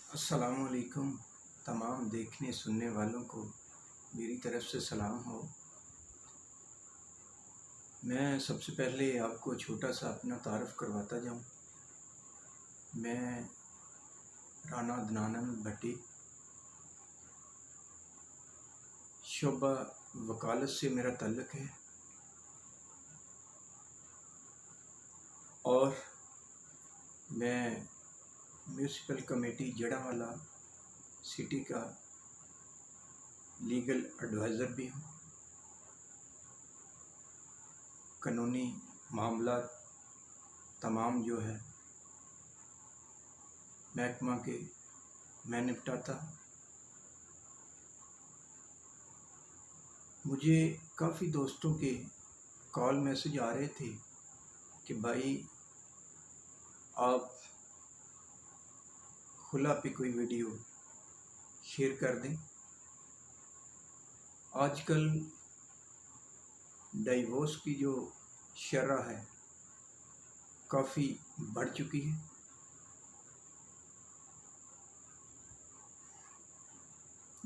अस्सलामुअलैकुम। तमाम देखने सुनने वालों को मेरी तरफ़ से सलाम हो। मैं सबसे पहले आपको छोटा सा अपना तारुफ़ करवाता जाऊँ। मैं राना अदनान अहमद भट्टी, शोबा वकालत से मेरा ताल्लुक़ है और मैं म्यूनसिपल कमेटी जड़ांवाला सिटी का लीगल एडवाइज़र भी हूँ। कानूनी मामलात तमाम जो है महकमा के मैं निपटाता। मुझे काफ़ी दोस्तों के कॉल मैसेज आ रहे थे कि भाई आप खुला पे कोई वीडियो शेयर कर दें। आजकल डाइवोर्स की जो शरह है काफ़ी बढ़ चुकी है।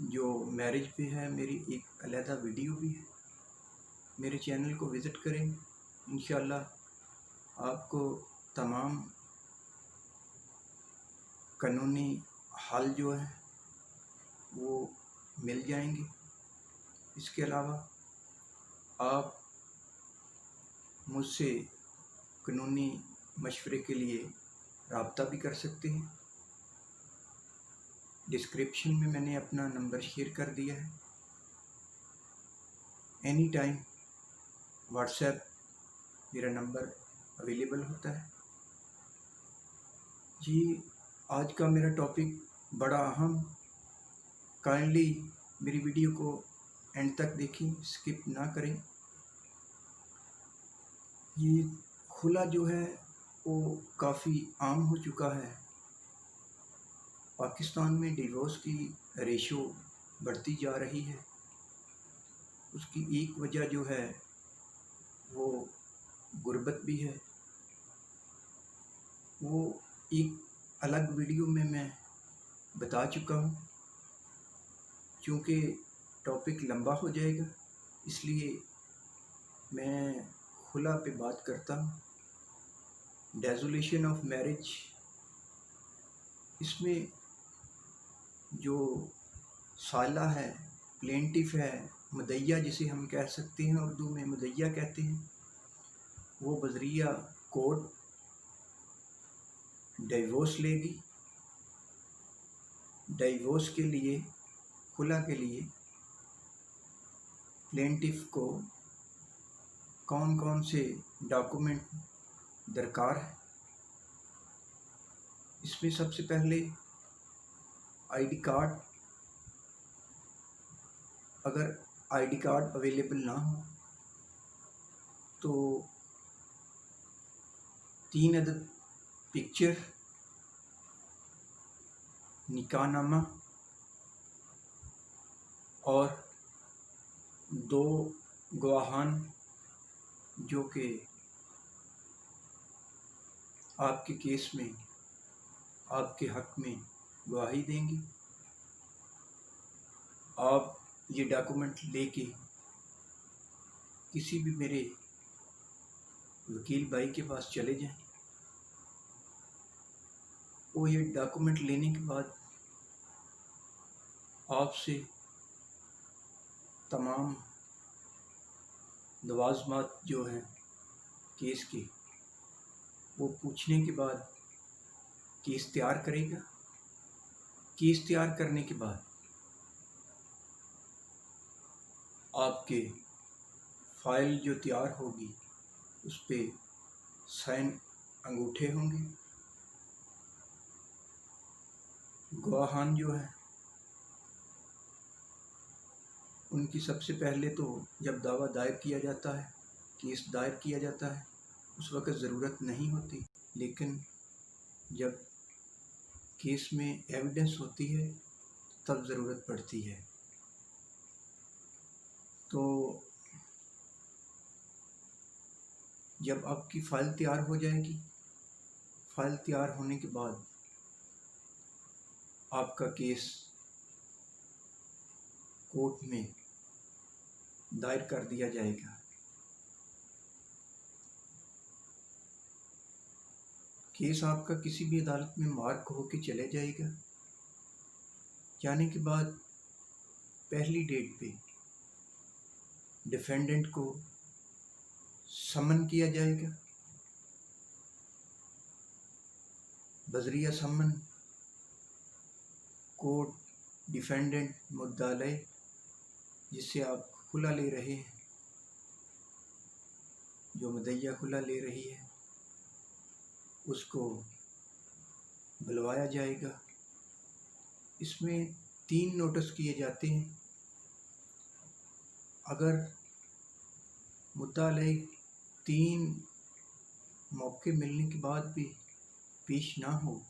जो मैरिज पे है मेरी एक अलहदा वीडियो भी है। मेरे चैनल को विज़िट करें, इंशाअल्लाह आपको तमाम कानूनी हल जो है वो मिल जाएंगे। इसके अलावा आप मुझसे कानूनी मशवरे के लिए रब्ता भी कर सकते हैं। डिस्क्रिप्शन में मैंने अपना नंबर शेयर कर दिया है। एनी टाइम व्हाट्सएप मेरा नंबर अवेलेबल होता है। जी, आज का मेरा टॉपिक बड़ा अहम। काइंडली मेरी वीडियो को एंड तक देखें, स्किप ना करें। ये खुला जो है वो काफ़ी आम हो चुका है। पाकिस्तान में डिवोर्स की रेशो बढ़ती जा रही है। उसकी एक वजह जो है वो गुर्बत भी है। वो एक अलग वीडियो में मैं बता चुका हूँ। चूँकि टॉपिक लंबा हो जाएगा इसलिए मैं खुला पे बात करता हूँ। डिसोल्यूशन ऑफ मैरिज, इसमें जो साला है, प्लेंटिफ है, मुदैया जिसे हम कह सकते हैं, उर्दू में मुदैया कहते हैं, वो बज़रिया कोर्ट डिवोर्स लेगी। डिवोर्स के लिए, खुला के लिए प्लेंटिफ को कौन कौन से डॉक्यूमेंट दरकार है। इसमें सबसे पहले आईडी कार्ड। अगर आईडी कार्ड अवेलेबल ना हो तो 3 अदद पिक्चर, निकाहनामा और 2 गवाहान जो कि आपके केस में आपके हक़ में गवाही देंगे। आप ये डॉक्यूमेंट लेके किसी भी मेरे वकील भाई के पास चले जाएं। वो ये डॉक्यूमेंट लेने के बाद आपसे तमाम लवाज़मात जो हैं केस के वो पूछने के बाद केस तैयार करेगा। केस तैयार करने के बाद आपके फ़ाइल जो तैयार होगी उस पर साइन अंगूठे होंगे। गवाहान जो है उनकी सबसे पहले तो जब दावा दायर किया जाता है, केस दायर किया जाता है, उस वक़्त ज़रूरत नहीं होती, लेकिन जब केस में एविडेंस होती है तब ज़रूरत पड़ती है। तो जब आपकी फ़ाइल तैयार हो जाएगी, फ़ाइल तैयार होने के बाद आपका केस कोर्ट में दायर कर दिया जाएगा। केस आपका किसी भी अदालत में मार्क होके चले जाएगा। जाने के बाद पहली डेट पे डिफेंडेंट को समन किया जाएगा। बजरिया समन कोर्ट डिफेंडेंट मुद्दालय जिससे आप खुला ले रहे हैं, जो मुद्दइया खुला ले रही है, उसको बुलवाया जाएगा। इसमें 3 नोटिस किए जाते हैं। अगर मुद्दालय 3 मौके मिलने के बाद भी पेश ना हो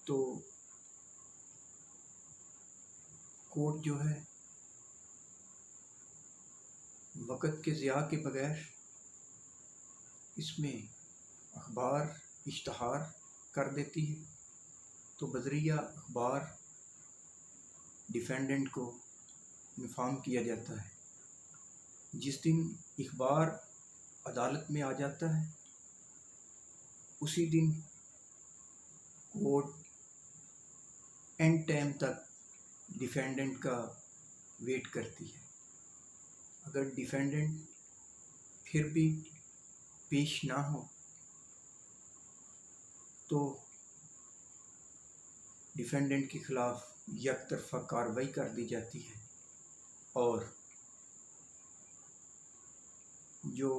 तो कोर्ट जो है वक़्त के ज़िया के बगैर इसमें अखबार इश्तहार कर देती है। तो बजरिया अखबार डिफेंडेंट को इन्फॉर्म किया जाता है। जिस दिन अखबार अदालत में आ जाता है उसी दिन कोर्ट एंड टाइम तक डिफेंडेंट का वेट करती है। अगर डिफेंडेंट फिर भी पेश ना हो तो डिफेंडेंट के खिलाफ यकतरफा कार्रवाई कर दी जाती है और जो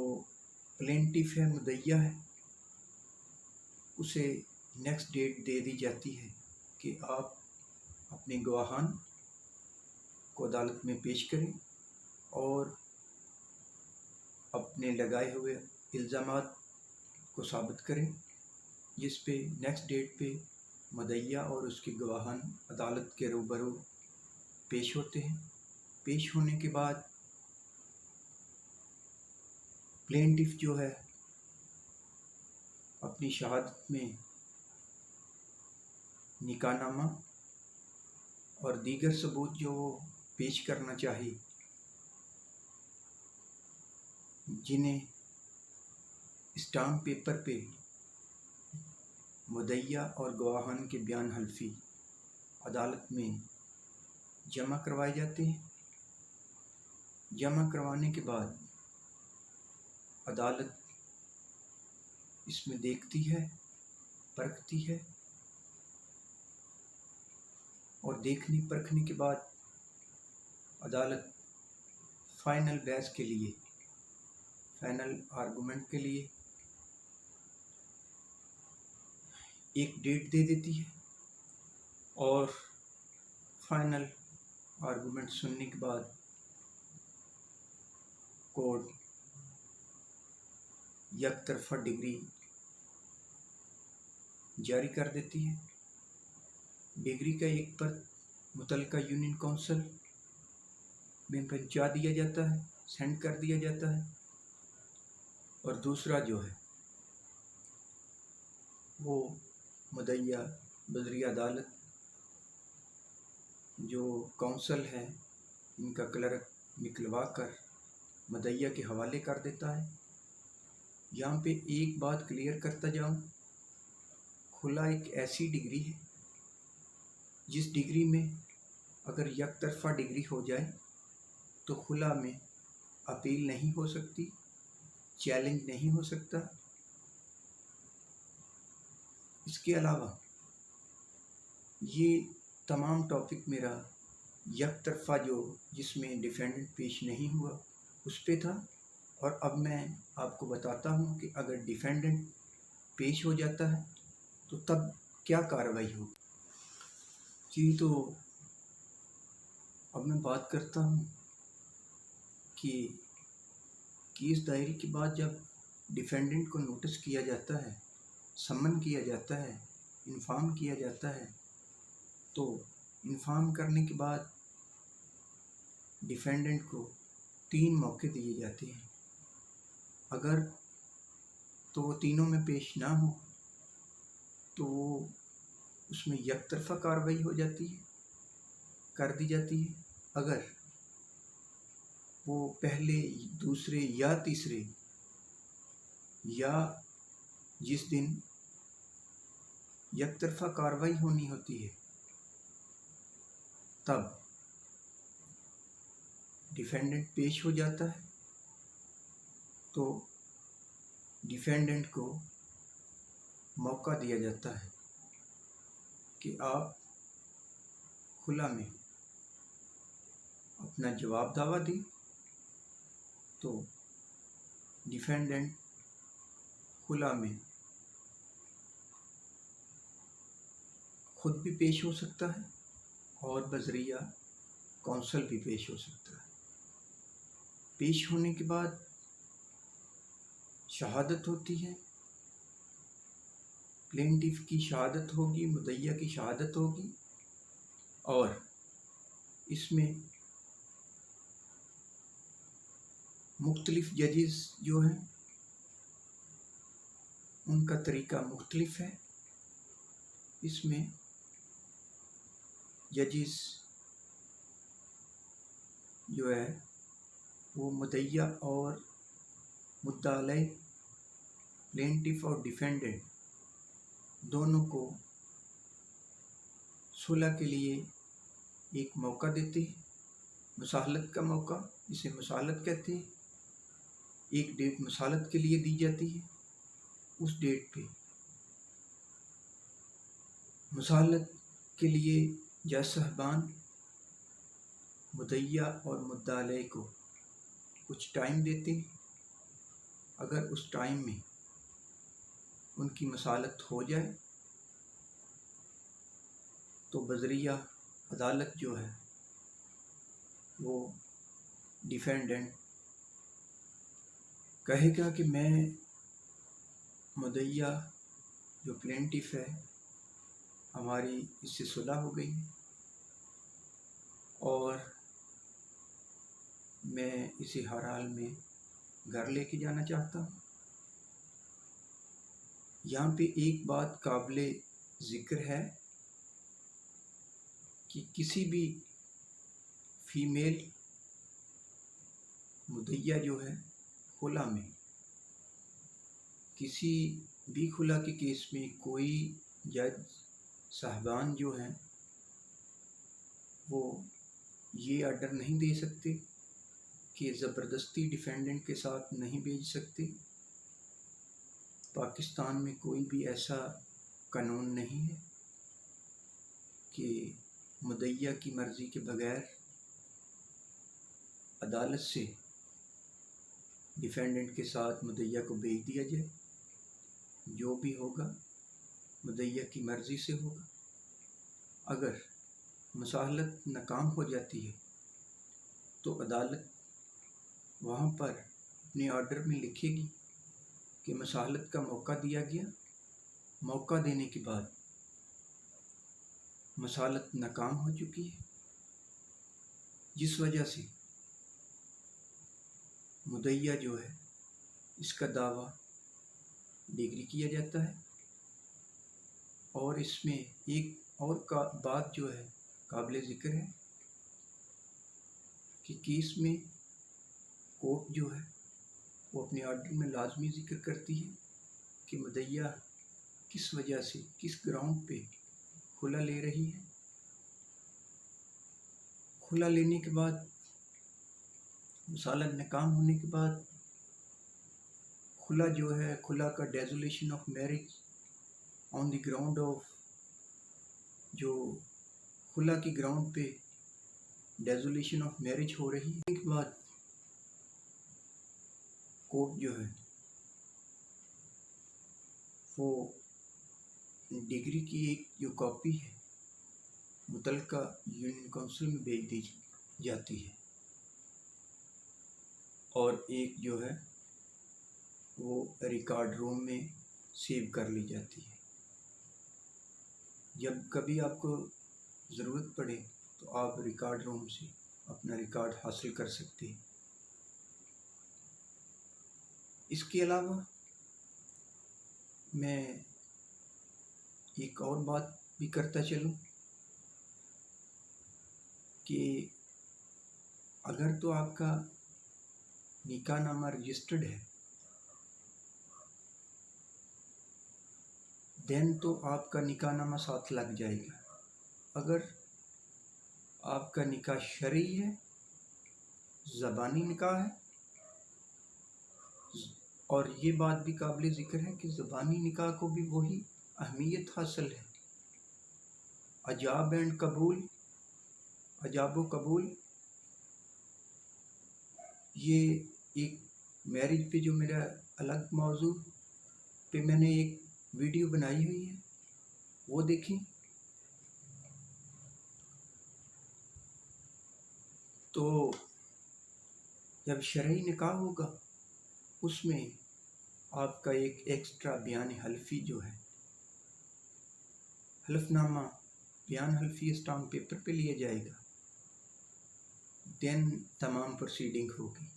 प्लेंटिफ है, मुद्दइया है, उसे नेक्स्ट डेट दे दी जाती है कि आप अपने गवाहान को अदालत में पेश करें और अपने लगाए हुए इल्ज़ामात को साबित करें, जिस पे नेक्स्ट डेट पे मुद्दइया और उसके गवाहान अदालत के रूबरू पेश होते हैं। पेश होने के बाद प्लेंटिफ जो है अपनी शहादत में निकाहनामा और दीगर सबूत जो वो पेश करना चाहिए, जिन्हें स्टाम्प पेपर पे मुद्दइया और गवाहान के बयान हल्फी अदालत में जमा करवाए जाते हैं। जमा करवाने के बाद अदालत इसमें देखती है, परखती है और देखने परखने के बाद अदालत फाइनल बहस के लिए, फाइनल आर्गूमेंट के लिए एक डेट दे देती है और फाइनल आर्गूमेंट सुनने के बाद कोर्ट यकतरफा डिग्री जारी कर देती है। डिग्री का एक पत्र मुतल्लिका यूनियन काउंसिल में पहुंचा दिया जाता है, सेंड कर दिया जाता है और दूसरा जो है वो मुद्दइया बजरिया अदालत जो काउंसिल है इनका क्लर्क निकलवा कर मुद्दइया के हवाले कर देता है। यहाँ पे एक बात क्लियर करता जाऊँ, खुला एक ऐसी डिग्री है जिस डिग्री में अगर यकतरफा डिग्री हो जाए तो खुला में अपील नहीं हो सकती, चैलेंज नहीं हो सकता। इसके अलावा ये तमाम टॉपिक मेरा यकतरफा जो जिसमें डिफेंडेंट पेश नहीं हुआ उस पे था और अब मैं आपको बताता हूँ कि अगर डिफेंडेंट पेश हो जाता है तो तब क्या कार्रवाई होगी। जी, तो अब मैं बात करता हूँ कि केस दायरी के बाद जब डिफेंडेंट को नोटिस किया जाता है, सम्मन किया जाता है, इन्फॉर्म किया जाता है, तो इन्फॉर्म करने के बाद डिफेंडेंट को 3 मौके दिए जाते हैं। अगर तो वो तीनों में पेश ना हो तो वो उसमें एक तरफ़ा कार्रवाई हो जाती है, कर दी जाती है। अगर वो पहले, दूसरे या तीसरे, या जिस दिन एक तरफ़ा कार्रवाई होनी होती है तब डिफेंडेंट पेश हो जाता है, तो डिफेंडेंट को मौका दिया जाता है कि आप खुला में अपना जवाब दावा दें। तो डिफेंडेंट खुला में खुद भी पेश हो सकता है और बजरिया कौंसल भी पेश हो सकता है। पेश होने के बाद शहादत होती है, प्लेंटिफ की शहादत होगी, मुद्दइया की शहादत होगी, और इसमें मुख्तलिफ जजेस जो हैं उनका तरीका मुख्तलिफ है। इसमें जजेस जो है वो मुद्दइया और मुद्दा अलैह, प्लेंटिफ और डिफेंडेंट दोनों को सुलह के लिए एक मौका देते हैं, मुसाहलत का मौका, जिसे मुसाहलत कहते हैं। एक डेट मुसाहलत के लिए दी जाती है। उस डेट पे मुसाहलत के लिए जज साहबान मुद्दइया और मुद्दा अलैह को कुछ टाइम देते हैं। अगर उस टाइम में उनकी मुसाहलत हो जाए तो बजरिया अदालत जो है वो डिफेंडेंट कहेगा कि मैं मुद्दइया जो प्लेंटिफ है, हमारी इससे सुलह हो गई और मैं इसे हर हाल में घर लेके जाना चाहता हूँ। यहाँ पे एक बात काबिले ज़िक्र है कि किसी भी फीमेल मुद्दइया जो है खुला में, किसी भी खुला के केस में कोई जज साहबान जो हैं वो ये आर्डर नहीं दे सकते कि ज़बरदस्ती डिफेंडेंट के साथ नहीं भेज सकते। पाकिस्तान में कोई भी ऐसा कानून नहीं है कि मुद्दइया की मर्ज़ी के बगैर अदालत से डिफेंडेंट के साथ मुद्दइया को भेज दिया जाए। जो भी होगा मुद्दइया की मर्ज़ी से होगा। अगर मुसाहलत नाकाम हो जाती है तो अदालत वहाँ पर अपने ऑर्डर में लिखेगी कि मुसाहलत का मौका दिया गया। मौका देने के बाद मुसाहलत नाकाम हो चुकी है, जिस वजह से मुद्दइया जो है इसका दावा डिग्री किया जाता है। और इसमें एक और का बात जो है काबिले ज़िक्र है कि केस में कोर्ट जो है वो अपने ऑर्डर में लाजमी ज़िक्र करती है कि मुद्दइया किस वजह से, किस ग्राउंड पे खुला ले रही है। खुला लेने के बाद, मुसाहलत नाकाम होने के बाद, खुला जो है, खुला का dissolution of marriage on the ground of, जो खुला की ग्राउंड पे डेजोलेशन ऑफ मैरिज हो रही है के बाद कोर्ट जो है वो डिग्री की एक जो कॉपी है मुतल्लिका यूनियन काउंसिल में भेज दी जाती है और एक जो है वो रिकॉर्ड रूम में सेव कर ली जाती है। जब कभी आपको ज़रूरत पड़े तो आप रिकॉर्ड रूम से अपना रिकॉर्ड हासिल कर सकते हैं। इसके अलावा मैं एक और बात भी करता चलूं कि अगर तो आपका निकाहनामा रजिस्टर्ड है देन तो आपका निकाहनामा साथ लग जाएगा। अगर आपका निकाह शरई है, ज़बानी निकाह है, और ये बात भी काबिल ज़िक्र है कि ज़बानी निकाह को भी वही अहमियत हासिल है। अजाब एंड कबूल, अजाब व कबूल, ये एक मैरिज पे जो मेरा अलग मौजू पे मैंने एक वीडियो बनाई हुई है, वो देखें। तो जब शरई निकाह होगा उसमें आपका एक एक्स्ट्रा बयान हल्फी जो है, हल्फनामा बयान हल्फी स्टाम्प पेपर पे लिया जाएगा, देन तमाम प्रोसीडिंग होगी।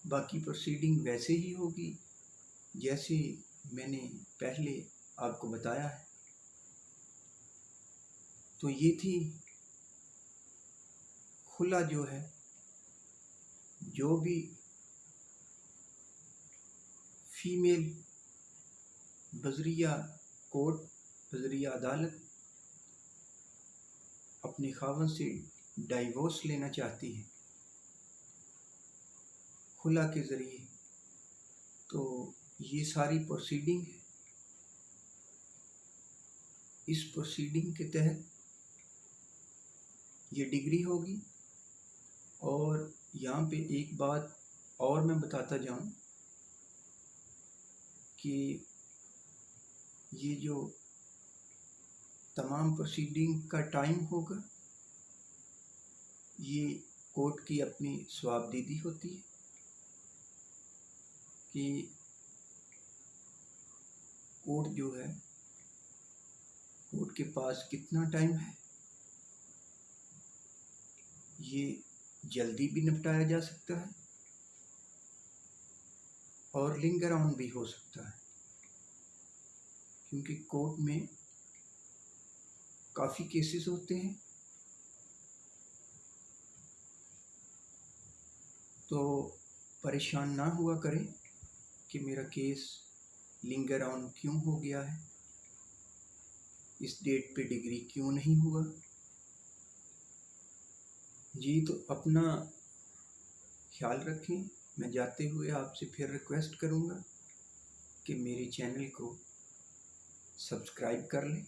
बाकी प्रोसीडिंग वैसे ही होगी जैसे मैंने पहले आपको बताया है। तो ये थी खुला जो है, जो भी फीमेल बजरिया कोर्ट, बजरिया अदालत अपने खावंद से डाइवोर्स लेना चाहती है खुला के ज़रिए, तो ये सारी प्रोसीडिंग है। इस प्रोसीडिंग के तहत ये डिग्री होगी। और यहाँ पे एक बात और मैं बताता जाऊँ कि ये जो तमाम प्रोसीडिंग का टाइम होगा, ये कोर्ट की अपनी स्वाबदीदी होती है कि कोर्ट जो है, कोर्ट के पास कितना टाइम है। ये जल्दी भी निपटाया जा सकता है और लिंगर ऑन भी हो सकता है, क्योंकि कोर्ट में काफ़ी केसेस होते हैं। तो परेशान ना हुआ करें कि मेरा केस लिंगर ऑन क्यों हो गया है, इस डेट पे डिग्री क्यों नहीं हुआ। जी, तो अपना ख्याल रखें। मैं जाते हुए आपसे फिर रिक्वेस्ट करूँगा कि मेरे चैनल को सब्सक्राइब कर लें